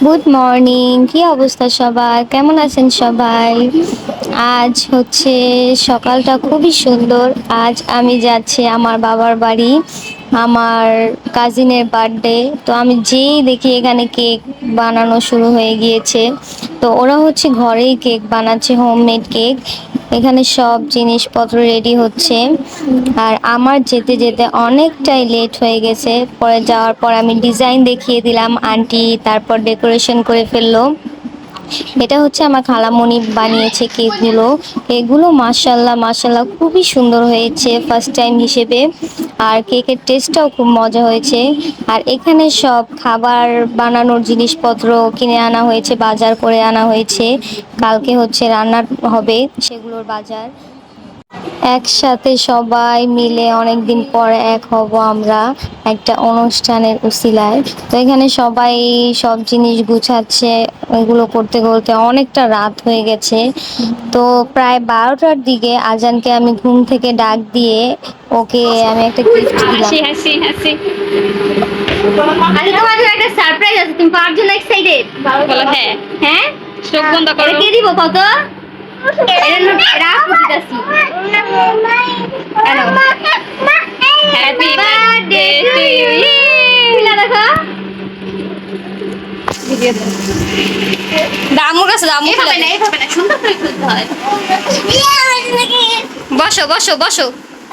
Good morning, কি অবস্থা সবার? কেমন আছেন সবাই? আজ হচ্ছে সকালটা খুবই সুন্দর। আজ আমি যাচ্ছি আমার বাবার বাড়ি, আমার কাজিনের বার্থডে। তো আমি যেই দেখি এখানে কেক বানানো শুরু হয়ে গিয়েছে। তো ওরা হচ্ছে ঘরেই কেক বানাচ্ছে, হোমমেড কেক। এখানে সব জিনিসপত্র রেডি হচ্ছে। আর আমার যেতে যেতে অনেকটাই লেট হয়ে গেছে। পরে যাওয়ার পর আমি ডিজাইন দেখিয়ে দিলাম আন্টি, তারপর ডেকোরেশন করে ফেললো। এটা হচ্ছে আমার খালামণি বানিয়েছে কেকগুলো। কেকগুলো মাশাল্লাহ মাশাল্লাহ খুবই সুন্দর হয়েছে ফার্স্ট টাইম হিসেবে। আর কেকের টেস্টটাও খুব মজা হয়েছে। আর এখানে সব খাবার বানানোর জিনিসপত্র কিনে আনা হয়েছে, বাজার করে আনা হয়েছে। কালকে হচ্ছে রান্না হবে, সেগুলোর বাজার। একসাথে সবাই মিলে অনেকদিন পর এক হব আমরা একটা অনুষ্ঠানের উসিলায়। তো এখানে সবাই সব জিনিস গুছাচ্ছে, ওইগুলো করতে করতে অনেকটা রাত হয়ে গেছে। তো প্রায় 12টার দিকে আজানকে আমি ঘুম থেকে ডাক দিয়ে ওকে আমি একটা গিফট দিলাম। হাসি হাসি হাসি। আচ্ছা, তোমার জন্য একটা সারপ্রাইজ আছে, তুমি পাওয়ার জন্য এক্সাইটেড? বলো হ্যাঁ। হ্যাঁ, চোখ বন্ধ করো। এটা কে দিব কত? এটা আপু দিতাছি। Hello, happy birthday to you. Ila দেখো, ভিডিও দামুর কাছে দামু খুলে না, এইভাবে না, সুন্দর করে খুলতে হয়। বসো বসো বসো।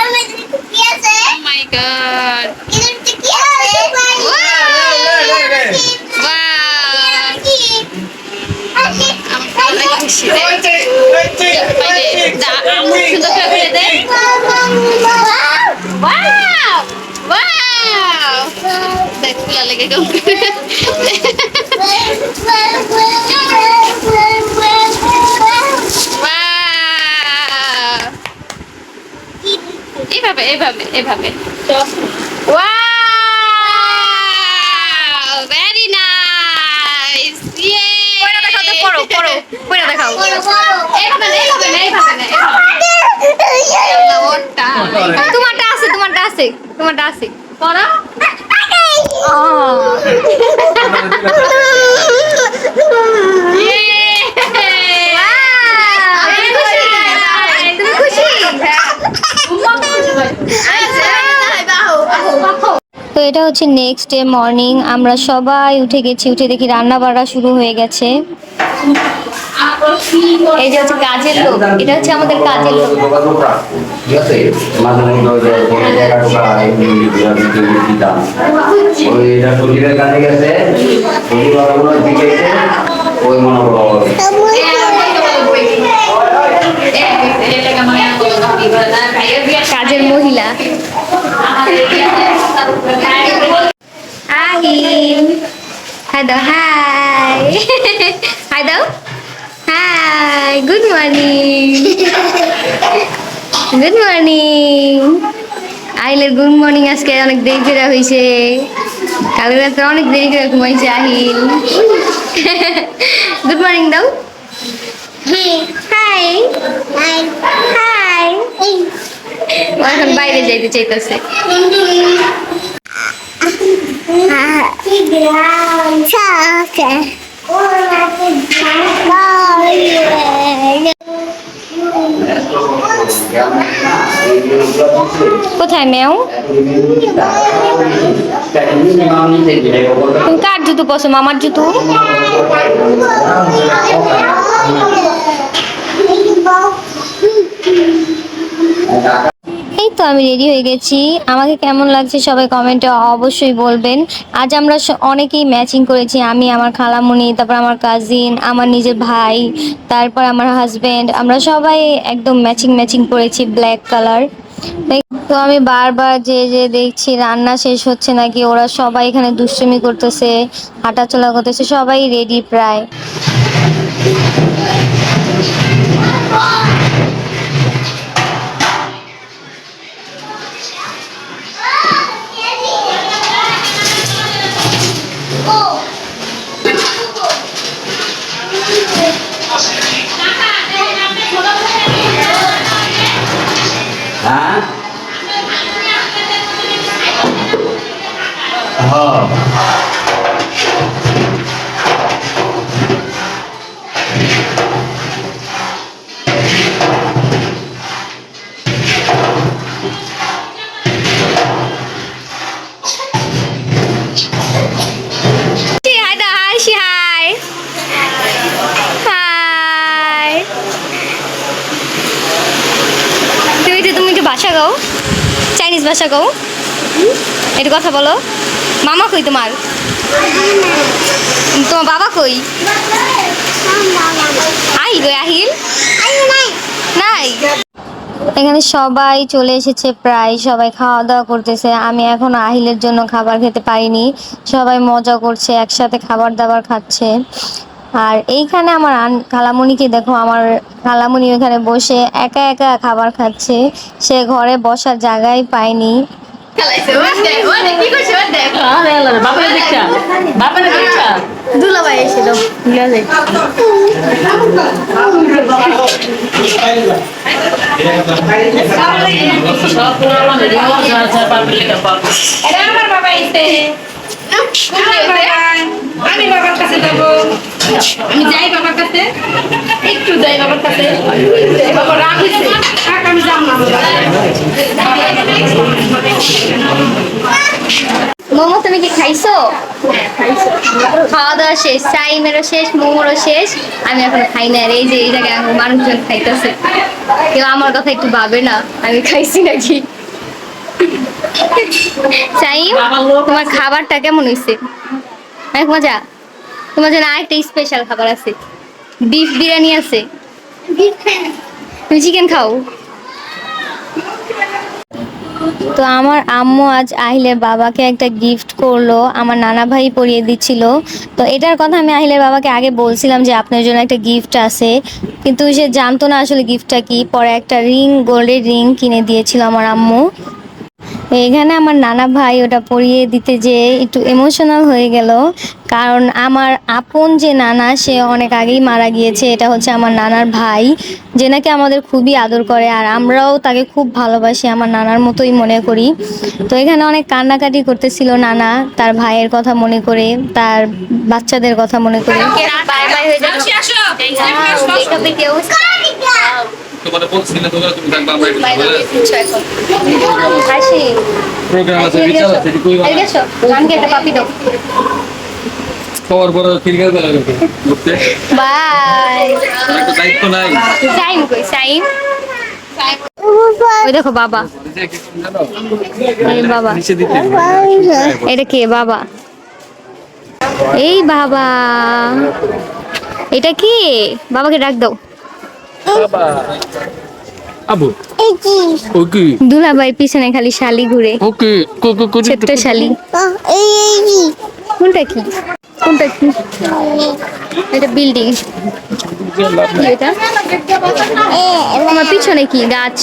Oh my god. এভাবে এভাবে এভাবে। Wow, very nice. ইয়ে, পড়া দেখাও তো, পড়ো পড়ো, পড়া দেখাও। এইভাবে না, এইভাবে না, এইভাবে না, এইভাবে। ওটা তোমারটা আছে, তোমারটা আছে, তোমারটা আছে, পড়ো। তো এটা হচ্ছে নেক্সট ডে মর্নিং। আমরা সবাই উঠে গেছি, উঠে দেখি রান্না বাড়া শুরু হয়ে গেছে। এই যে হচ্ছে কাজের লোক, এটা হচ্ছে আমাদের কাজের লোক। কাজের মহিলা আহিম। হাই দাও, হাই হাই দাও, hi, good morning, good morning. আহিলের গুড মর্নিং আজকে অনেক দেরি করে হয়েছে, কাল রাতে অনেক দেরি করে ঘুমাইছে আহিল। গুড মর্নিং দাও, হাই হাই। এখন বাইরে যাইতে চাইতেছে। কোথায় মেও? তুমি কার জুতো পছন্দ? আমার জুতো। এই তো আমি রেডি হয়ে গেছি। আমাকে কেমন লাগছে সবাই কমেন্টে অবশ্যই বলবেন। আজ আমরা অনেকেই ম্যাচিং করেছি, আমি, আমার খালামণি, তারপর আমার কাজিন, আমার নিজের ভাই, তারপর আমার হাজবেন্ড। আমরা সবাই একদম ম্যাচিং ম্যাচিং করেছি, ব্ল্যাক কালার। তো আমি বারবার যে যে দেখছি রান্না শেষ হচ্ছে নাকি, ওরা সবাই এখানে দুষ্টুমি করতেছে, হাঁটাচলা করতেছে, সবাই রেডি প্রায়। হ্যাঁ, হ্যাঁ। ভাষা কও, একটু কথা বলো। মামা কই তোমার? তোমার বাবা কই? আহিল ওই আহিল নাই। এখানে সবাই চলে এসেছে, প্রায় সবাই খাওয়া দাওয়া করতেছে। আমি এখনো আহিলের জন্য খাবার খেতে পারিনি। সবাই মজা করছে, একসাথে খাবার দাবার খাচ্ছে। আর এইখানে আমার খালামণিকে দেখো, আমার খালামণি ওখানে বসে একা একা খাবার খাচ্ছে। সে ঘরে বসার জায়গায় পায়নি। খেলাইছে ওরে কি করছে ওরে দেখ বাপারে দেখা বাপারে দেখা দুলাভাই এসেছিল সব পুরো মানে রিমোট বাপারে লেখা পাবো এটা আমার বাবা এসে আমি বাবার কাছে যাব আমি যাই বাবার কাছে একটু যাই বাবার কাছে বাবা রাখিছে আমি যাব না মোমো তুমি কি খাইছো? খাওয়া দাওয়া শেষ, সাইমেরও শেষ, মোমোরও শেষ। আমি এখন খাই না। আর এই যে এই জায়গায় মানুষজন খাইতেছে, কেউ আমার কথা একটু ভাবে না আমি খাইছি নাকি। সাইম, তোমার খাবারটা কেমন হয়েছে? অনেক মজা। তোমার জন্য আরেকটা স্পেশাল খাবার আছে, বিফ বিরিয়ানি আছে। তুমি চিকেন খাও? তো আমার আম্মু আজ আহিলের বাবাকে একটা গিফট করলো, আমার নানা ভাই পরিয়ে দিচ্ছিল। তো এটার কথা আমি আহিলের বাবাকে আগে বলছিলাম যে আপনার জন্য একটা গিফট আছে, কিন্তু সে জানতো না আসলে গিফটটা কি। পরে একটা রিং, গোল্ডের রিং কিনে দিয়েছিল আমার আম্মু। এখানে আমার নানা ভাই ওটা পরিয়ে দিতে যে একটু ইমোশনাল হয়ে গেল, কারণ আমার আপন যে নানা সে অনেক আগেই মারা গিয়েছে। এটা হচ্ছে আমার নানার ভাই, যে নাকি আমাদের খুবই আদর করে, আর আমরাও তাকে খুব ভালোবাসি, আমার নানার মতোই মনে করি। তো এখানে অনেক কান্নাকাটি করতেছিল নানা, তার ভাইয়ের কথা মনে করে, তার বাচ্চাদের কথা মনে করে। বাই বাই হয়ে যাচ্ছে। তোমাদের বলছিলে তোমরা তুমি থাকবা আমরা একটু বলে হাসি প্রোগ্রাম আছে বিচার আছে কই এদিকে এসো, আমাকে একটা পাপি দাও। খবর পরে ক্রিকেট খেলা করতে করতে বাই। একটা দায়িত্ব নাই সাইম কই? সাইম ওই দেখো বাবা, যে কি জানো এই বাবা। নিচে দিতে এটা কে? বাবা। এই বাবা, এটা কি? বাবাকে ডাক দাও। বাবা আবু ওকে দুলাভাই পিছনে খালি শালি ঘুরে, ওকে কোকো কোকো ছোট্ট শালি। কোনটা কি? কোনটা কি? এটা বিল্ডিং। এটা আমার পিছনে কি গাছ?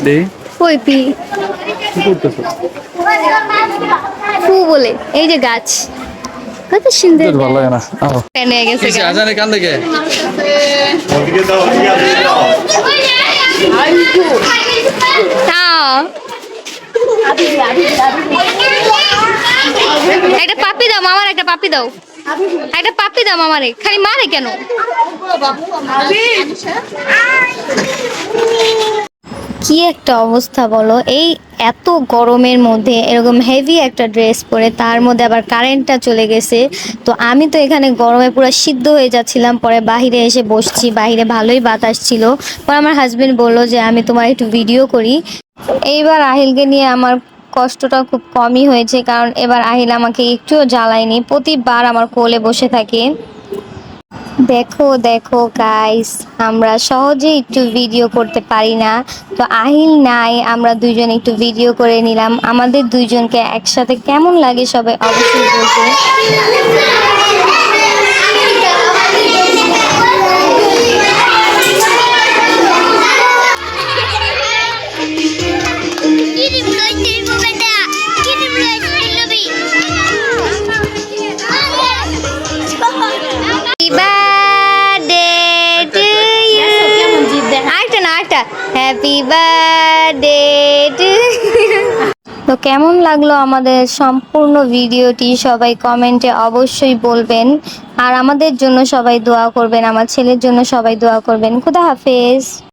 দে কই পি? কি করতেছ ফু বলে, এই যে গাছ, কত সুন্দর। ভালো লাগে না আও পেনে গেছে কিসে গাছ। আজানে কান দেখে হ্যাঁ। একটা পাপি দাও মামার, একটা পাপি দাও, একটা পাপি দাও মামারে। খালি মারে কেন? কি একটা অবস্থা বলো, এই এত গরমের মধ্যে এরকম হেভি একটা ড্রেস পরে, তার মধ্যে আবার কারেন্টটা চলে গেছে। তো আমি তো এখানে গরমে পুরো সিদ্ধ হয়ে যাচ্ছিলাম। পরে বাইরে এসে বসছি, বাইরে ভালোই বাতাস ছিল। পরে আমার হাজবেন্ড বললো যে আমি তোমার একটু ভিডিও করি। এইবার আহিলকে নিয়ে আমার কষ্টটা খুব কমই হয়েছে, কারণ এবার আহিল আমাকে একটুও জ্বালায়নি, প্রতিবার আমার কোলে বসে থাকে। দেখো দেখো গাইস, আমরা সহজে একটু ভিডিও করতে পারি না। তো আহিল নাই, আমরা দুইজন একটু ভিডিও করে নিলাম। আমাদের দুইজনকে একসাথে কেমন লাগে সবাই অবশ্যই বলতে। Happy birthday two. তো কেমন লাগলো আমাদের সম্পূর্ণ ভিডিওটি সবাই কমেন্টে অবশ্যই বলবেন। আর আমাদের জন্য সবাই দোয়া করবেন, আমার ছেলের জন্য সবাই দোয়া করবেন। খুদা হাফেজ।